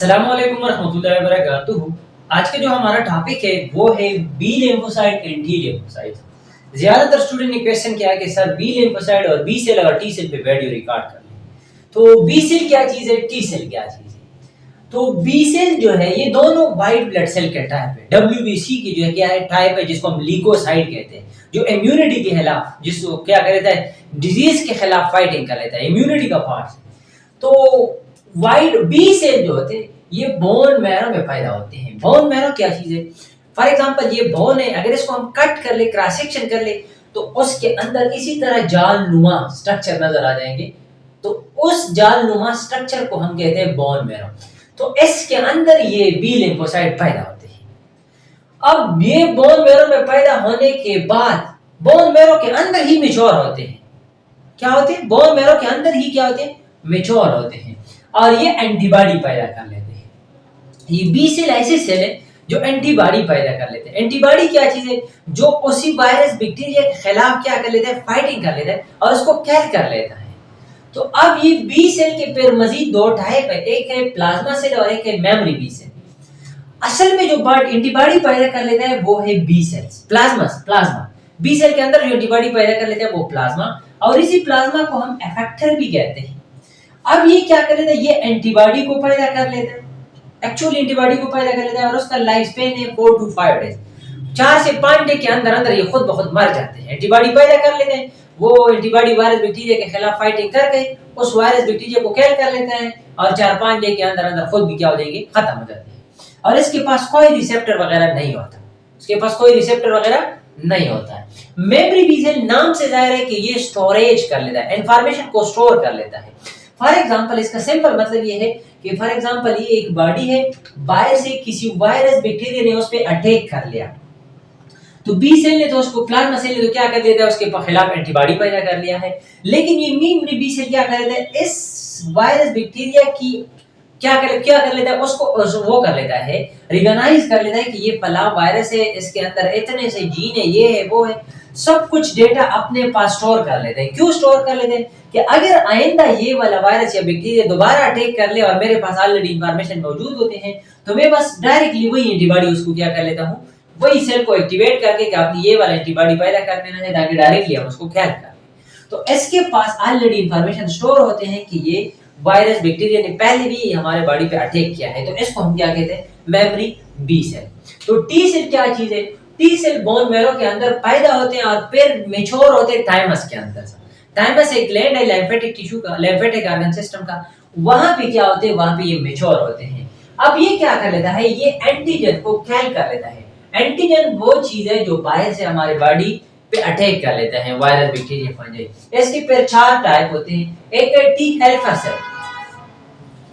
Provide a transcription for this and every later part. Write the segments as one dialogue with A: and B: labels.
A: अस्सलामुअलैकुम वरहमतुल्लाहि वबरकातुहू। आज का जो हमारा टॉपिक है वो है B lymphocyte and T lymphocyte. ज्यादातर स्टूडेंट ने क्वेश्चन किया कि सर बी लिम्फोसाइट और बी सेल और टी सेल पे वीडियो रिकॉर्ड कर लें। तो बी सेल क्या चीज है, टी सेल क्या चीज है? तो बी सेल जो है ये दोनों वाइट ब्लड सेल के टाइप है। डब्ल्यूबीसी की जो है क्या है, टाइप है जिसको हम ल्यूकोसाइट कहते हैं, जो इम्यूनिटी के खिलाफ, जिसको क्या कर लेता है, डिजीज के खिलाफ फाइटिंग कर लेता है, इम्यूनिटी का पार्ट है। तो वाइट बी सेल जो होते हैं ये बोन मैरो में पैदा होते हैं। बोन मैरो क्या चीज है? फॉर एग्जांपल ये बोन है, अगर इसको हम कट कर ले, क्रॉस सेक्शन कर ले, तो उसके अंदर इसी तरह जाल नुमा स्ट्रक्चर नजर आ जाएंगे। तो उस जाल नुमा स्ट्रक्चर को हम कहते हैं बोन मैरो। तो इसके अंदर ये बी लिम्फोसाइट पैदा होते हैं। अब ये बोन मैरो में पैदा होने के बाद बोन मैरो के अंदर ही मैच्योर होते हैं। क्या होते हैं? बोन मैरो के अंदर ही क्या होते हैं? मैच्योर होते हैं और ये एंटीबॉडी पैदा कर लेते हैं। ये बी सेल ऐसे सेल है जो एंटीबॉडी पैदा कर लेते हैं। एंटीबॉडी क्या चीज है? जो उसी वायरस बैक्टीरिया के खिलाफ क्या कर लेता है, फाइटिंग कर लेता है और उसको कैद कर लेता है। तो अब ये बी सेल के फिर मजीद दो टाइप है, एक है प्लाज्मा सेल और एक है मेमोरी बी सेल। असल में जो एंटीबॉडी पैदा कर लेता है वो है B cells, plasma. B cell के अंदर जो एंटीबॉडी पैदा कर लेते हैं वो प्लाज्मा, और इसी प्लाज्मा को हम इफेक्टर भी कहते हैं। अब ये क्या कर लेता है, ये एंटीबॉडी को पैदा कर लेता है, एक्चुअली एंटीबॉडी को पैदा कर लेता है और उसका लाइफ स्पेन है 4 to 5 डेज। 4 से 5 डे के अंदर अंदर ये खुद ब खुद मर जाते हैं। एंटीबॉडी पैदा कर लेते हैं, वो एंटीबॉडी वायरस बैक्टीरिया के खिलाफ फाइटिंग करके उस वायरस बैक्टीरिया को किल कर लेता है और 4-5 डे के अंदर अंदर खुद भी क्या हो जाएंगे, खत्म हो जाते हैं। और इसके पास कोई रिसेप्टर वगैरह नहीं होता, इसके पास कोई रिसेप्टर वगैरह नहीं होता है। मेमोरी बी सेल नाम से जाहिर है कि ये स्टोरेज कर लेता है, इंफॉर्मेशन को स्टोर कर लेता है। फॉर एग्जांपल इसका सिंपल मतलब ये है कि फॉर एग्जांपल ये एक बॉडी है, बाहर से किसी वायरस बैक्टीरिया ने उस पे अटैक कर लिया, तो बी सेल ने तो उसको, प्लाज्मा सेल ने तो क्या कर देता है, उसके खिलाफ एंटीबॉडी पैदा कर लिया है। लेकिन ये मेमोरी बी सेल क्या कर लेता है, इस वायरस बैक्टीरिया की क्या कर लेता है, उसको वो कर लेता है, रिकॉग्नाइज कर लेता है कि ये फला वायरस है, इसके अंदर इतने से जीन है, ये है वो है, सब कुछ डेटा अपने पास स्टोर कर लेते हैं। क्यों स्टोर कर लेते हैं? कि अगर आइंदा ये वाला वायरस या बैक्टीरिया दोबारा अटैक कर ले और मेरे पास ऑलरेडी इंफॉर्मेशन मौजूद होते हैं, तो मैं बस डायरेक्टली वही एंटीबॉडी उसको क्या कर लेता हूँ, वही सेल को एक्टिवेट करके कि आपने ये वाला एंटीबॉडी पैदा कर देना है, ताकि डायरेक्टली हम उसको कैद कर लें। तो इसके पास ऑलरेडी इंफॉर्मेशन स्टोर होते हैं कि ये वायरस बैक्टीरिया ने पहले भी हमारे बॉडी पे अटैक किया है। तो इसको हम क्या कहते हैं, मेमोरी बी सेल। तो टी सेल क्या चीज है? टी सेल बोन मैरो के अंदर पैदा होते हैं और फिर मैच्योर होते हैं थाइमस के अंदर। थाइमस एक ग्लैंड है लिम्फेटिक टिश्यू का, लिम्फेटिक ऑर्गन सिस्टम का, वहां पे क्या होते हैं, वहां पे ये मैच्योर होते हैं। अब ये क्या कर लेता है, ये एंटीजन को कैल कर लेता है। एंटीजन वो चीज है जो बाहर से हमारे बॉडी पे अटैक कर लेता है, वायरस बैक्टीरिया फंजाई। इसके फिर 4 टाइप होते हैं। एक है टी हेल्पर सेल,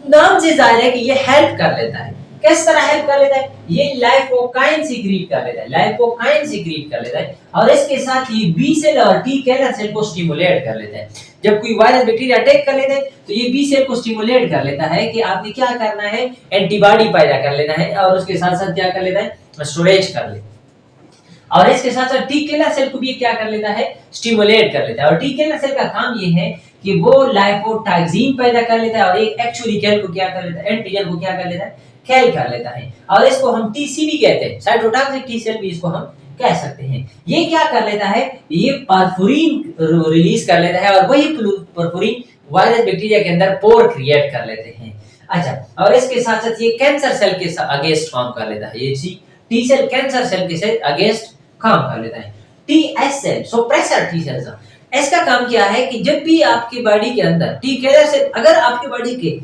A: नाम से जाहिर है कि ये हेल्प कर लेता है। किस तरह हेल्प कर लेता है? ये लाइकोकाइन सीक्रेट कर लेता है, लाइकोकाइन सीक्रेट कर लेता है और इसके साथ ही बी सेल और टी किलर सेल को स्टिमुलेट कर लेता है। जब कोई वायरस बैक्टीरिया अटैक कर लेता है तो ये बी सेल को स्टिमुलेट कर लेता है कि आपने क्या करना है, एंटीबॉडी पैदा कर लेना है, और उसके साथ साथ क्या कर लेता है, स्टोरेज कर लेता है। और इसके साथ साथ टी किलर सेल को भी क्या कर लेता है, स्टिमुलेट कर लेता है। और टी किलर सेल का काम ये है कि वो लाइकोटाक्सिन पैदा कर लेता है और एक एक्चुअली कैल को क्या कर लेता है, एंटीजन को क्या कर लेता है, कैल कर लेता है। और इसको हम टीसीबी कहते हैं, साइटोटॉक्सिक टी सेल भी इसको हम कह सकते हैं। ये क्या कर लेता है, ये परफोरिन रिलीज कर लेता है और वही परफोरिन वायरस बैक्टीरिया के अंदर पोर क्रिएट कर लेते हैं। अच्छा, और इसके साथ साथ ये कैंसर सेल के अगेंस्ट काम कर लेता है। ये टी सेल कैंसर सेल के अगेंस्ट काम कर लेता है। TS cell, suppressor T cells, इसका काम क्या है कि जब भी आपकी बॉडी के अंदर टी किलर सेल अगर आपकी बॉडी के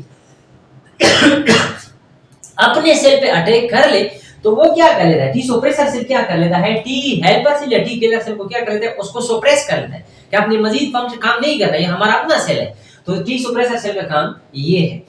A: अपने सेल पे अटैक कर ले, तो वो क्या कर लेता है, टी सप्रेसर सेल क्या कर लेता है, टी हेल्पर सेल या टी किलर सेल को क्या कर लेता है, उसको सप्रेस कर लेता है कि अपनी मजीद फंक्शन काम नहीं कर रहा है, ये हमारा अपना सेल है। तो टी सप्रेसर सेल का काम ये है।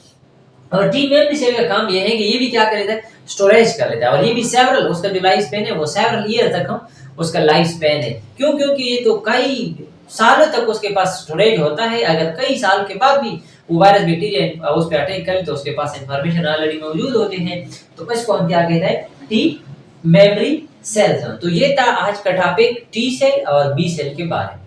A: और टी मेमोरी सेल का काम ये है कि ये भी क्या कर लेता है, स्टोरेज कर लेता है। और ये भी सेवरल, उसका जो लाइफ स्पेन है वो सेवरल ईयर तक हम उसका लाइफ स्पेन है। क्यों? क्योंकि ये तो कई सालों तक उसके पास स्टोरेज होता है। अगर कई साल के बाद भी वो वायरस बैक्टीरिया उस पे अटैक करे तो उसके पास इंफॉर्मेशन ऑलरेडी मौजूद होते हैं। तो इसको हम क्या कहते हैं, टी मेमोरी सेल्स। तो ये था आज का टॉपिक टी सेल और बी सेल के बारे में।